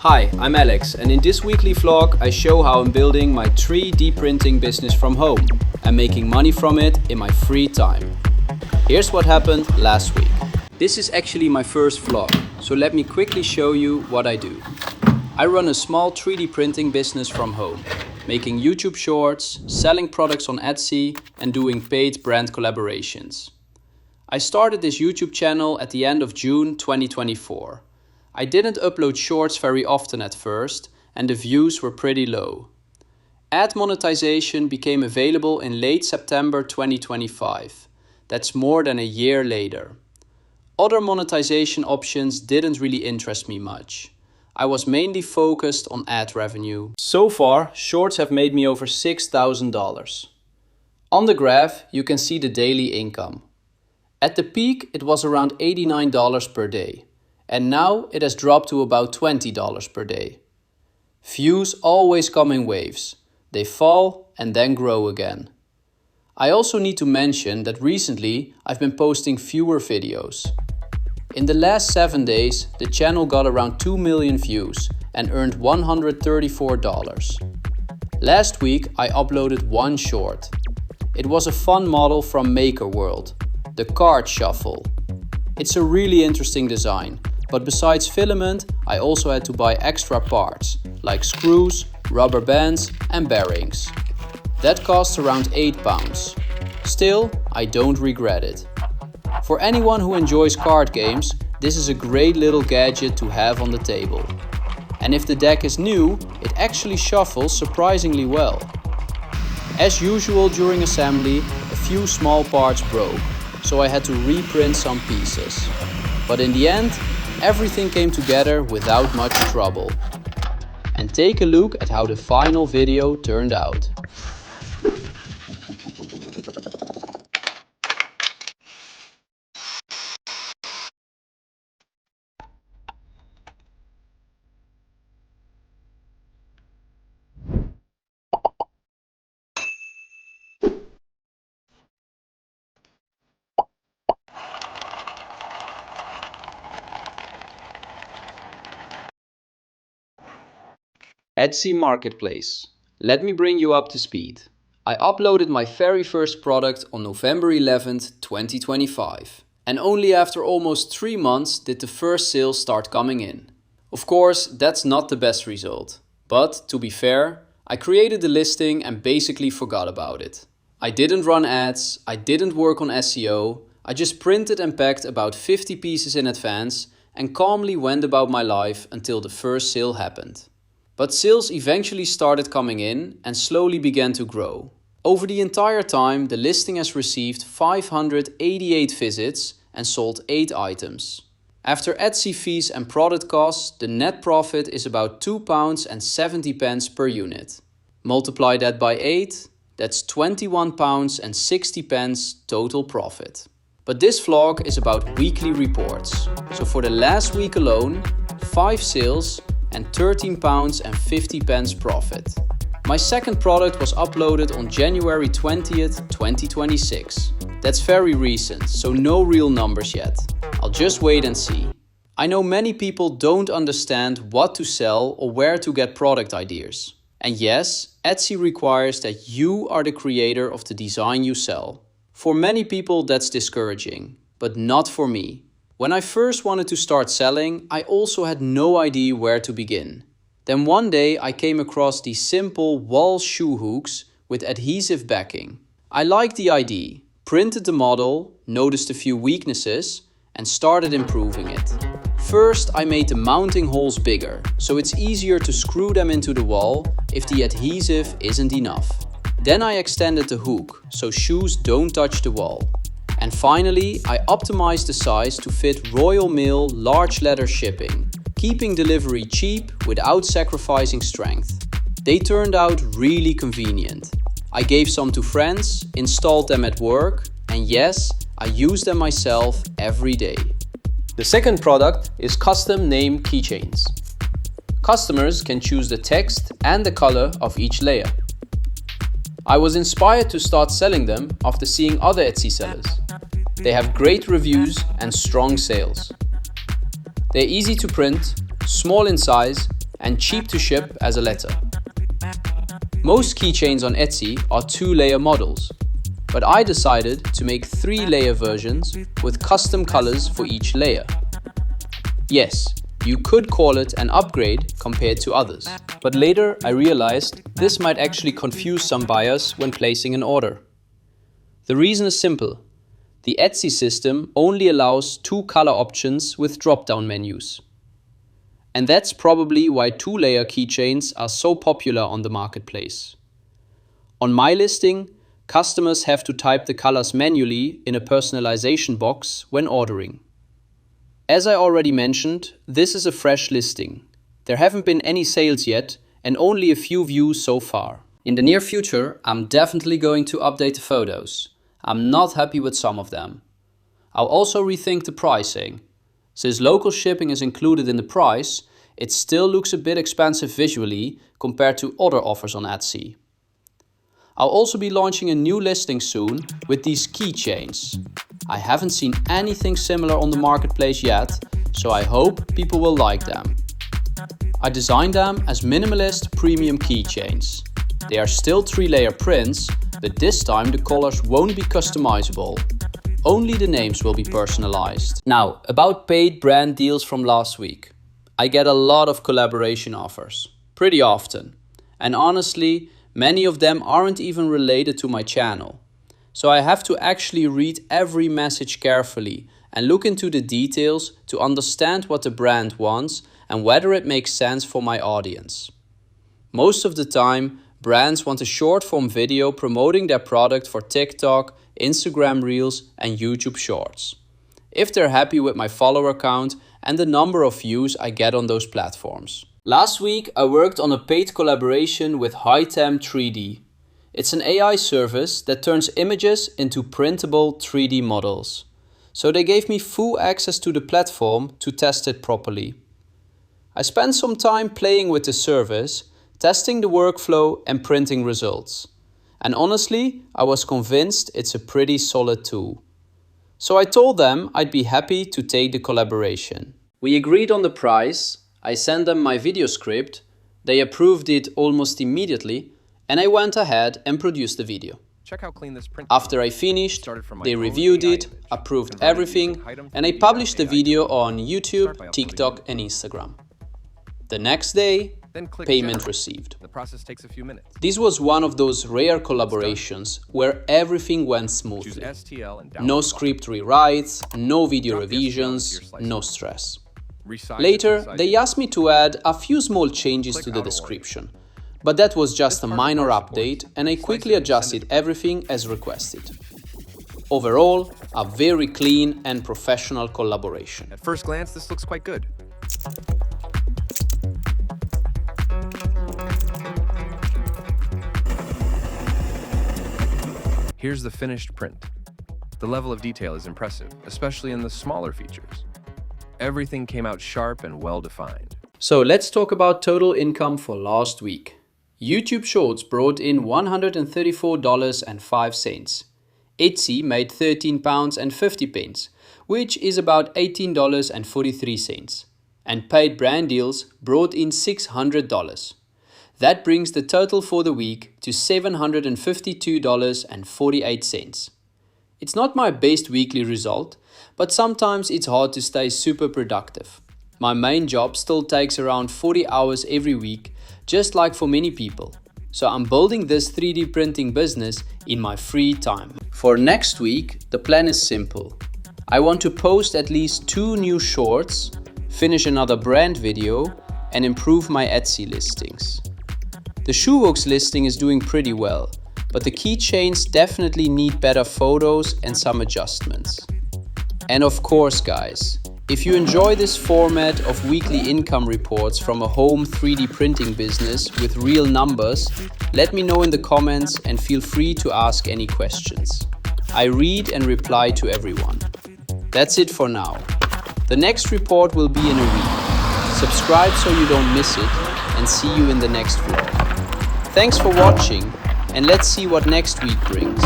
Hi, I'm Alex, and in this weekly vlog I show how I'm building my 3D printing business from home and making money from it in my free time. Here's what happened last week. This is actually my first vlog, so let me quickly show you what I do. I run a small 3D printing business from home, making YouTube shorts, selling products on Etsy, and doing paid brand collaborations. I started this YouTube channel at the end of June 2024. I didn't upload shorts very often at first, and the views were pretty low. Ad monetization became available in late September 2025. That's more than a year later. Other monetization options didn't really interest me much. I was mainly focused on ad revenue. So far, shorts have made me over $6,000. On the graph, you can see the daily income. At the peak, it was around $89 per day. And now it has dropped to about $20 per day. Views always come in waves. They fall and then grow again. I also need to mention that recently I've been posting fewer videos. In the last 7 days, the channel got around 2 million views and earned $134. Last week I uploaded one short. It was a fun model from Maker World, the card shuffle. It's a really interesting design. But besides filament, I also had to buy extra parts, like screws, rubber bands and bearings. That costs around £8. Still, I don't regret it. For anyone who enjoys card games, this is a great little gadget to have on the table. And if the deck is new, it actually shuffles surprisingly well. As usual during assembly, a few small parts broke, so I had to reprint some pieces. But in the end, everything came together without much trouble. And take a look at how the final video turned out. Etsy Marketplace. Let me bring you up to speed. I uploaded my very first product on November 11th, 2025. And only after almost 3 months did the first sales start coming in. Of course, that's not the best result. But to be fair, I created the listing and basically forgot about it. I didn't run ads, I didn't work on SEO, I just printed and packed about 50 pieces in advance and calmly went about my life until the first sale happened. But sales eventually started coming in and slowly began to grow. Over the entire time, the listing has received 588 visits and sold 8 items. After Etsy fees and product costs, the net profit is about £2.70 per unit. Multiply that by 8, that's £21.60 total profit. But this vlog is about weekly reports. So for the last week alone, 5 sales and £13.50 profit. My second product was uploaded on January 20th, 2026. That's very recent, so no real numbers yet. I'll just wait and see. I know many people don't understand what to sell or where to get product ideas. And yes, Etsy requires that you are the creator of the design you sell. For many people that's discouraging, but not for me. When I first wanted to start selling, I also had no idea where to begin. Then one day I came across these simple wall shoe hooks with adhesive backing. I liked the idea, printed the model, noticed a few weaknesses, and started improving it. First, I made the mounting holes bigger, so it's easier to screw them into the wall if the adhesive isn't enough. Then I extended the hook, so shoes don't touch the wall. And finally, I optimized the size to fit Royal Mail large letter shipping, keeping delivery cheap without sacrificing strength. They turned out really convenient. I gave some to friends, installed them at work, and yes, I use them myself every day. The second product is custom name keychains. Customers can choose the text and the color of each layer. I was inspired to start selling them after seeing other Etsy sellers. They have great reviews and strong sales. They're easy to print, small in size, and cheap to ship as a letter. Most keychains on Etsy are 2-layer models, but I decided to make 3-layer versions with custom colors for each layer. Yes, you could call it an upgrade compared to others, but later I realized this might actually confuse some buyers when placing an order. The reason is simple. The Etsy system only allows 2 color options with drop-down menus. And that's probably why 2-layer keychains are so popular on the marketplace. On my listing, customers have to type the colors manually in a personalization box when ordering. As I already mentioned, this is a fresh listing. There haven't been any sales yet and only a few views so far. In the near future, I'm definitely going to update the photos. I'm not happy with some of them. I'll also rethink the pricing. Since local shipping is included in the price, it still looks a bit expensive visually compared to other offers on Etsy. I'll also be launching a new listing soon with these keychains. I haven't seen anything similar on the marketplace yet, so I hope people will like them. I designed them as minimalist premium keychains. They are still 3-layer prints, but this time the colors won't be customizable. Only the names will be personalized. Now, about paid brand deals from last week. I get a lot of collaboration offers, pretty often. And honestly, many of them aren't even related to my channel. So I have to actually read every message carefully and look into the details to understand what the brand wants and whether it makes sense for my audience. Most of the time, brands want a short-form video promoting their product for TikTok, Instagram Reels and YouTube Shorts. If they're happy with my follower count and the number of views I get on those platforms. Last week I worked on a paid collaboration with Hightem3D. It's an AI service that turns images into printable 3D models. So they gave me full access to the platform to test it properly. I spent some time playing with the service, testing the workflow and printing results. And honestly, I was convinced it's a pretty solid tool. So I told them I'd be happy to take the collaboration. We agreed on the price, I sent them my video script, they approved it almost immediately, and I went ahead and produced the video. Check how clean this print After I finished, they reviewed it, approved everything, and I published the video on YouTube, TikTok and Instagram. The next day, payment received. The process takes a few minutes. This was one of those rare collaborations where everything went smoothly. No script rewrites, no video revisions, no stress. Later, they asked me to add a few small changes to the description, but that was just a minor update and I quickly adjusted everything as requested. Overall, a very clean and professional collaboration. At first glance, this looks quite good. Here's the finished print. The level of detail is impressive, especially in the smaller features. Everything came out sharp and well-defined. So let's talk about total income for last week. YouTube Shorts brought in $134.05. Etsy made £13.50, which is about $18.43. And paid brand deals brought in $600. That brings the total for the week to $752.48. It's not my best weekly result, but sometimes it's hard to stay super productive. My main job still takes around 40 hours every week, just like for many people. So I'm building this 3D printing business in my free time. For next week, the plan is simple. I want to post at least 2 new shorts, finish another brand video, and improve my Etsy listings. The shoebox listing is doing pretty well, but the keychains definitely need better photos and some adjustments. And of course, guys, if you enjoy this format of weekly income reports from a home 3D printing business with real numbers, let me know in the comments and feel free to ask any questions. I read and reply to everyone. That's it for now. The next report will be in a week. Subscribe so you don't miss it, and see you in the next vlog. Thanks for watching, and let's see what next week brings.